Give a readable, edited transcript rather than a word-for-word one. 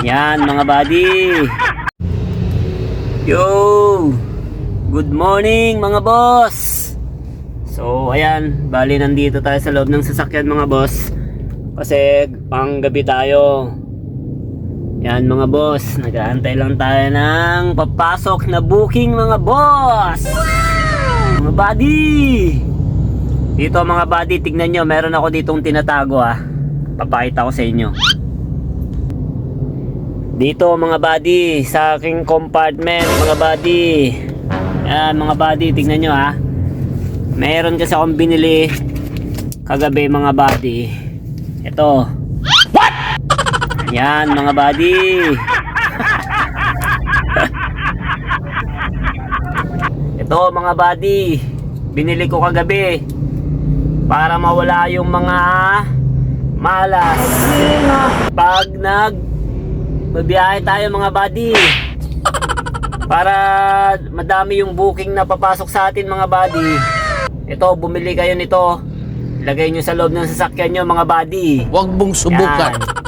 Yan mga buddy. Yo! Good morning mga boss. So ayan, bali nandito tayo sa loob ng sasakyan mga boss. Kasi panggabi tayo. Yan mga boss, nag-aantay lang tayo ng papasok na booking mga boss. Mga buddy. Dito mga buddy, tignan nyo, meron ako ditong tinatago Papakita ko sa inyo. Dito mga buddy, sa aking compartment mga buddy. Yan mga buddy, tignan nyo Meron kasi akong binili kagabi mga buddy. Ito. What? Yan mga buddy. Ito mga buddy, binili ko kagabi para mawala yung mga malas pag magbiyahe tayo mga buddy, para madami yung booking na papasok sa atin mga buddy. Ito, bumili kayo nito, lagay nyo sa loob ng sasakyan nyo mga buddy. Huwag mong subukan. Yan.